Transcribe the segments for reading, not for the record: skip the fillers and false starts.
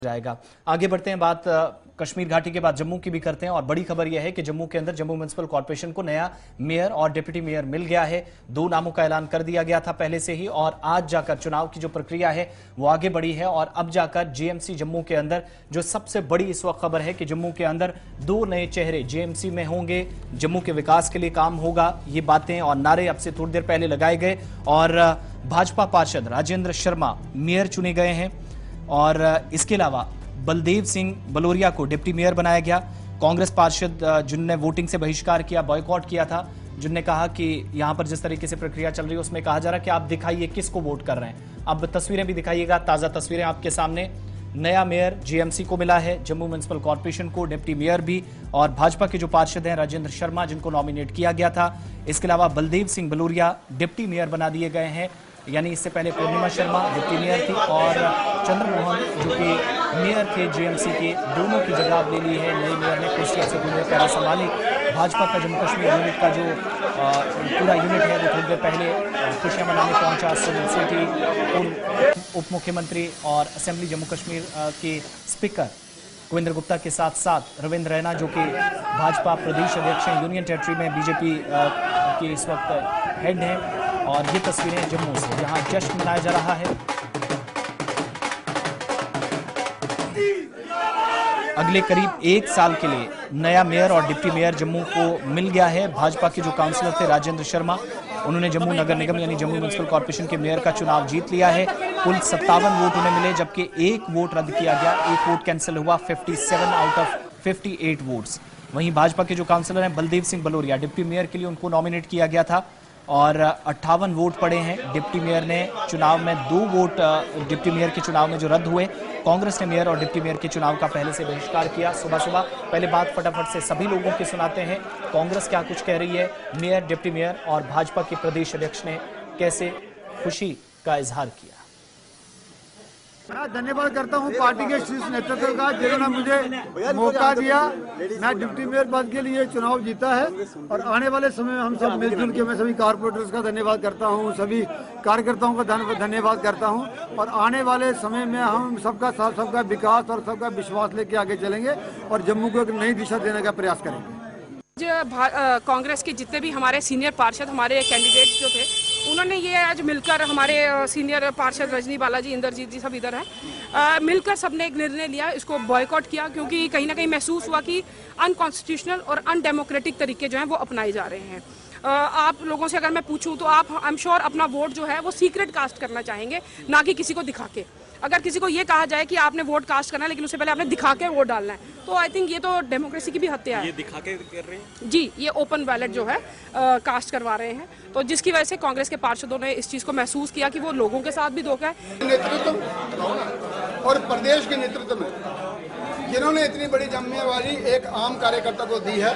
जाएगा। आगे बढ़ते हैं, बात कश्मीर घाटी के बाद जम्मू की भी करते हैं और बड़ी खबर यह है कि जम्मू के अंदर जम्मू म्युनिसिपल कॉर्पोरेशन को नया मेयर और डिप्टी मेयर मिल गया है। 2 नामों का ऐलान कर दिया गया था पहले से ही और आज जाकर चुनाव की जो प्रक्रिया है वो आगे बढ़ी है और अब जाकर जेएमसी जम्मू के अंदर जो सबसे बड़ी इस वक्त खबर है कि जम्मू के अंदर 2 नए चेहरे जेएमसी में होंगे। जम्मू के विकास के लिए काम होगा, ये बातें और नारे अब से थोड़ी देर पहले लगाए गए और भाजपा पार्षद राजेंद्र शर्मा मेयर चुने गए हैं और इसके अलावा बलदेव सिंह बलोरिया को डिप्टी मेयर बनाया गया। कांग्रेस पार्षद जिनने वोटिंग से बहिष्कार किया, बॉयकॉट किया था, जिनने कहा कि यहां पर जिस तरीके से प्रक्रिया चल रही है उसमें कहा जा रहा है कि आप दिखाइए किसको वोट कर रहे हैं। अब तस्वीरें भी दिखाइएगा, ताजा तस्वीरें आपके सामने। नया मेयर जेएमसी को मिला है, जम्मू म्युनिसिपल कॉर्पोरेशन को डिप्टी मेयर भी, और भाजपा के जो पार्षद हैं राजेंद्र शर्मा जिनको नॉमिनेट किया गया था, इसके अलावा बलदेव सिंह बलोरिया डिप्टी मेयर बना दिए गए हैं। यानी इससे पहले पूर्णिमा शर्मा डिप्टी मेयर थी और चंद्रमोहन जो कि मेयर थे जेएमसी के, दोनों की जगह अब ले ली है नए मेयर ने। कुर्सी से थोड़ी देर पहले संभाली। भाजपा का जम्मू कश्मीर यूनिट का जो पूरा यूनिट है वो थोड़ी देर पहले खुशियां मनाने पहुंचा। सुनील सेठी, पूर्व उप मुख्यमंत्री और असेंबली जम्मू कश्मीर के स्पीकर कुविंद्र गुप्ता के साथ साथ रविंद्र रैना जो कि भाजपा प्रदेश अध्यक्ष हैं, यूनियन टेरिटरी में बीजेपी के इस वक्त हेड हैं। और ये तस्वीरें जम्मू से जहां जश्न मनाया जा रहा है। अगले करीब 1 साल के लिए नया मेयर और डिप्टी मेयर जम्मू को मिल गया है। भाजपा के जो काउंसलर थे राजेंद्र शर्मा, उन्होंने जम्मू नगर निगम यानी जम्मू म्युनिसिपल कॉर्पोरेशन के मेयर का चुनाव जीत लिया है। कुल 57 वोट उन्हें मिले जबकि 1 वोट रद्द किया गया, 1 वोट कैंसिल हुआ। 57 आउट ऑफ 58 वोट्स। वहीं भाजपा के जो काउंसलर हैं बलदेव सिंह बलोरिया, डिप्टी मेयर के लिए उनको नॉमिनेट किया गया था और 58 वोट पड़े हैं। डिप्टी मेयर ने चुनाव में 2 वोट डिप्टी मेयर के चुनाव में जो रद्द हुए, कांग्रेस ने मेयर और डिप्टी मेयर के चुनाव का पहले से बहिष्कार किया। सुबह सुबह पहले बात फटाफट से सभी लोगों की सुनाते हैं, कांग्रेस क्या कुछ कह रही है, मेयर डिप्टी मेयर और भाजपा के प्रदेश अध्यक्ष ने कैसे खुशी का इजहार किया। मैं धन्यवाद करता हूं पार्टी के शीर्ष नेतृत्व का जिन्होंने मुझे मौका दिया। मैं डिप्टी मेयर पद के लिए चुनाव जीता है और आने वाले समय में हम सब मिलजुल के, मैं सभी कारपोरेटर्स का धन्यवाद करता हूं, सभी कार्यकर्ताओं का धन्यवाद करता हूं और आने वाले समय में हम सबका साथ, सबका विकास और सबका विश्वास लेके आगे चलेंगे और जम्मू को एक नई दिशा देने का प्रयास करेंगे। कांग्रेस के जितने भी हमारे सीनियर पार्षद, हमारे कैंडिडेट्स जो थे, उन्होंने ये आज मिलकर, हमारे सीनियर पार्षद रजनी बालाजी, इंद्रजीत जी सब इधर हैं, मिलकर सबने एक निर्णय लिया, इसको बॉयकॉट किया क्योंकि कहीं ना कहीं महसूस हुआ कि अनकॉन्स्टिट्यूशनल और अनडेमोक्रेटिक तरीके जो हैं वो अपनाए जा रहे हैं। आप लोगों से अगर मैं पूछूं तो आप, आई एम श्योर, अपना वोट जो है वो सीक्रेट कास्ट करना चाहेंगे, ना कि किसी को दिखा के। अगर किसी को ये कहा जाए कि आपने वोट कास्ट करना है लेकिन उससे पहले आपने दिखा के वोट डालना है, तो आई थिंक ये तो डेमोक्रेसी की भी हत्या है। ये दिखा के कर रहे हैं जी, ये ओपन बैलेट जो है कास्ट करवा रहे हैं, तो जिसकी वजह से कांग्रेस के पार्षदों ने इस चीज को महसूस किया कि वो लोगों के साथ भी धोखा है। नेतृत्व और प्रदेश के नेतृत्व में जिन्होंने इतनी बड़ी जिम्मेवारी एक आम कार्यकर्ता को दी है,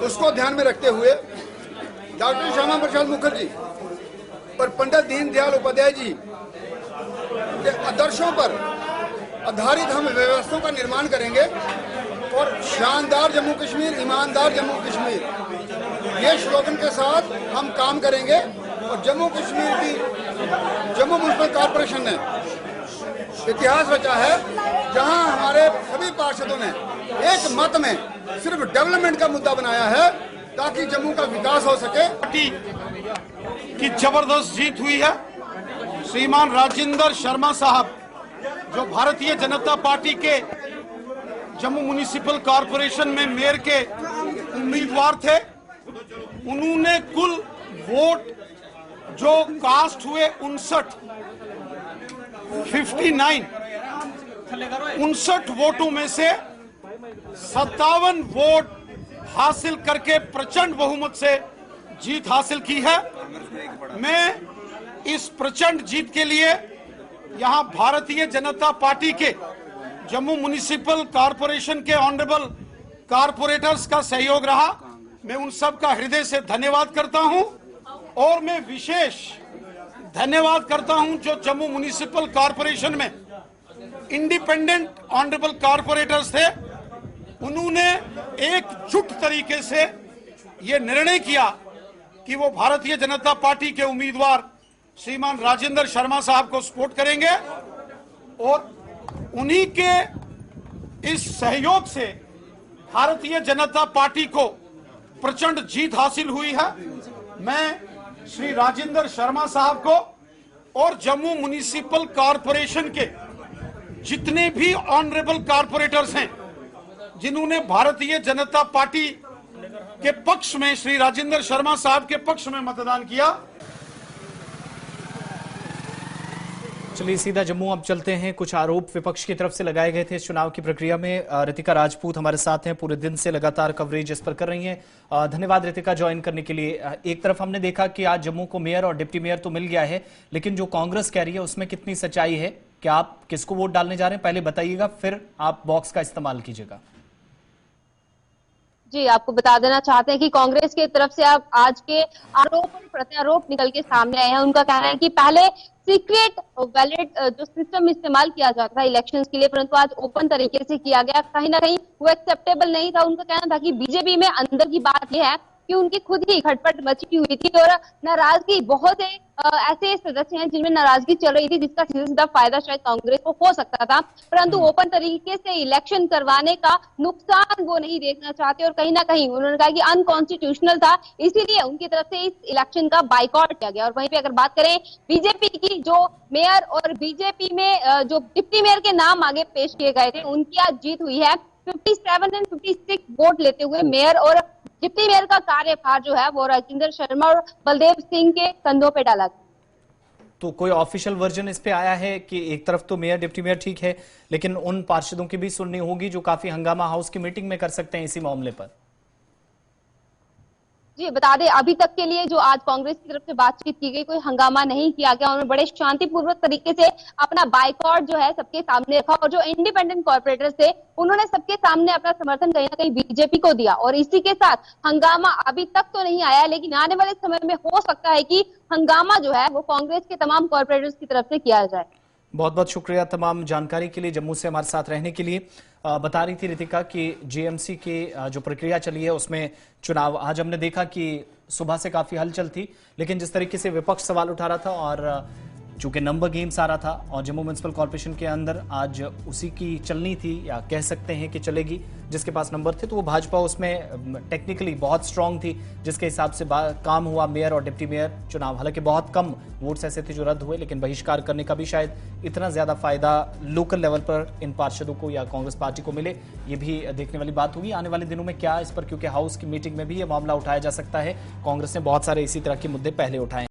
उसको ध्यान में रखते हुए डॉक्टर श्यामा प्रसाद मुखर्जी और पंडित दीनदयाल उपाध्याय जी के आदर्शों पर आधारित हम व्यवस्थाओं का निर्माण करेंगे और शानदार जम्मू कश्मीर, ईमानदार जम्मू कश्मीर, ये स्लोगन के साथ हम काम करेंगे। और जम्मू कश्मीर की जम्मू म्युनिसिपल कॉर्पोरेशन ने इतिहास रचा है जहां हमारे सभी पार्षदों ने एक मत में सिर्फ डेवलपमेंट का मुद्दा बनाया है ताकि जम्मू का विकास हो सके। पार्टी की जबरदस्त जीत हुई है। श्रीमान राजेंद्र शर्मा साहब जो भारतीय जनता पार्टी के जम्मू म्युनिसिपल कॉर्पोरेशन में मेयर के उम्मीदवार थे, उन्होंने कुल वोट जो कास्ट हुए 59 वोटों में से 57 वोट हासिल करके प्रचंड बहुमत से जीत हासिल की है। मैं इस प्रचंड जीत के लिए यहां भारतीय जनता पार्टी के जम्मू म्युनिसिपल कॉर्पोरेशन के ऑनरेबल कॉर्पोरेटर्स का सहयोग रहा। मैं उन सब का हृदय से धन्यवाद करता हूं और मैं विशेष धन्यवाद करता हूं जो जम्मू म्युनिसिपल कॉर्पोरेशन में इंडिपेंडेंट ऑनरेबल कॉर्पोरेटर्स थे। उन्होंने एकजुट तरीके से ये निर्णय किया कि वो भारतीय जनता पार्टी के उम्मीदवार श्रीमान राजेंद्र शर्मा साहब को सपोर्ट करेंगे और उन्हीं के इस सहयोग से भारतीय जनता पार्टी को प्रचंड जीत हासिल हुई है। मैं श्री राजेंद्र शर्मा साहब को और जम्मू म्युनिसिपल कॉरपोरेशन के जितने भी ऑनरेबल कॉरपोरेटर्स हैं जिन्होंने भारतीय जनता पार्टी के पक्ष में, श्री राजेंद्र शर्मा साहब के पक्ष में मतदान किया। चलिए सीधा जम्मू अब चलते हैं। कुछ आरोप विपक्ष की तरफ से लगाए गए थे इस चुनाव की प्रक्रिया में। रितिका राजपूत हमारे साथ हैं, पूरे दिन से लगातार कवरेज इस पर कर रही हैं। धन्यवाद रितिका ज्वाइन करने के लिए। एक तरफ हमने देखा कि आज जम्मू को मेयर और डिप्टी मेयर तो मिल गया है, लेकिन जो कांग्रेस कह रही है उसमें कितनी सच्चाई है? क्या आप किसको वोट डालने जा रहे हैं पहले बताइएगा, फिर आप बॉक्स का इस्तेमाल कीजिएगा। जी, आपको बता देना चाहते हैं कि कांग्रेस की तरफ से अब आज के आरोप और प्रत्यारोप निकल के सामने आए हैं। उनका कहना है कि पहले सीक्रेट बैलेट जो सिस्टम इस्तेमाल किया जाता था इलेक्शंस के लिए, परंतु आज ओपन तरीके से किया गया, कहीं ना कहीं वो एक्सेप्टेबल नहीं था। उनका कहना था कि बीजेपी में अंदर की बात यह है कि उनकी खुद ही खटपट मची हुई थी और नाराजगी, बहुत से ऐसे सदस्य हैं जिनमें नाराजगी चल रही थी जिसका सीधा सीधा फायदा शायद कांग्रेस को हो सकता था, परंतु ओपन तरीके से इलेक्शन करवाने का नुकसान वो नहीं देखना चाहते और कहीं ना कहीं उन्होंने कहा कि अनकॉन्स्टिट्यूशनल था, इसीलिए उनकी तरफ से इस इलेक्शन का बाइकआउट किया गया। और वहीं पे अगर बात करें बीजेपी की, जो मेयर और बीजेपी में जो डिप्टी मेयर के नाम आगे पेश किए गए थे, उनकी आज जीत हुई है। 57 और 56 वोट लेते हुए मेयर और डिप्टी मेयर का कार्यभार जो है वो राजेंद्र शर्मा और बलदेव सिंह के कंधों पे डाला गया। तो कोई ऑफिशियल वर्जन इस पे आया है कि एक तरफ तो मेयर डिप्टी मेयर ठीक है, लेकिन उन पार्षदों की भी सुननी होगी जो काफी हंगामा हाउस की मीटिंग में कर सकते हैं इसी मामले पर? जी, बता दें अभी तक के लिए जो आज कांग्रेस की तरफ से बातचीत की गई, कोई हंगामा नहीं किया गया। उन्होंने बड़े शांतिपूर्वक तरीके से अपना बाइकआउट जो है सबके सामने रखा और जो इंडिपेंडेंट कॉर्पोरेटर्स थे उन्होंने सबके सामने अपना समर्थन कहीं ना कहीं बीजेपी को दिया। और इसी के साथ हंगामा अभी तक तो नहीं आया, लेकिन आने वाले समय में हो सकता है कि हंगामा जो है वो कांग्रेस के तमाम कॉर्पोरेटर्स की तरफ से किया जाए। बहुत बहुत शुक्रिया तमाम जानकारी के लिए, जम्मू से हमारे साथ रहने के लिए। बता रही थी रितिका कि जेएमसी की जो प्रक्रिया चली है उसमें चुनाव आज हमने देखा कि सुबह से काफी हलचल थी, लेकिन जिस तरीके से विपक्ष सवाल उठा रहा था और चूंकि नंबर गेम्स आ रहा था और जम्मू म्युनिसिपल कॉर्पोरेशन के अंदर आज उसी की चलनी थी, या कह सकते हैं कि चलेगी, जिसके पास नंबर थे, तो वो भाजपा उसमें टेक्निकली बहुत स्ट्रांग थी, जिसके हिसाब से काम हुआ मेयर और डिप्टी मेयर चुनाव। हालांकि बहुत कम वोट्स ऐसे थे जो रद्द हुए, लेकिन बहिष्कार करने का भी शायद इतना ज्यादा फायदा लोकल लेवल पर इन पार्षदों को या कांग्रेस पार्टी को मिले, ये भी देखने वाली बात होगी आने वाले दिनों में क्या इस पर, क्योंकि हाउस की मीटिंग में भी ये मामला उठाया जा सकता है। कांग्रेस ने बहुत सारे इसी तरह के मुद्दे पहले उठाए।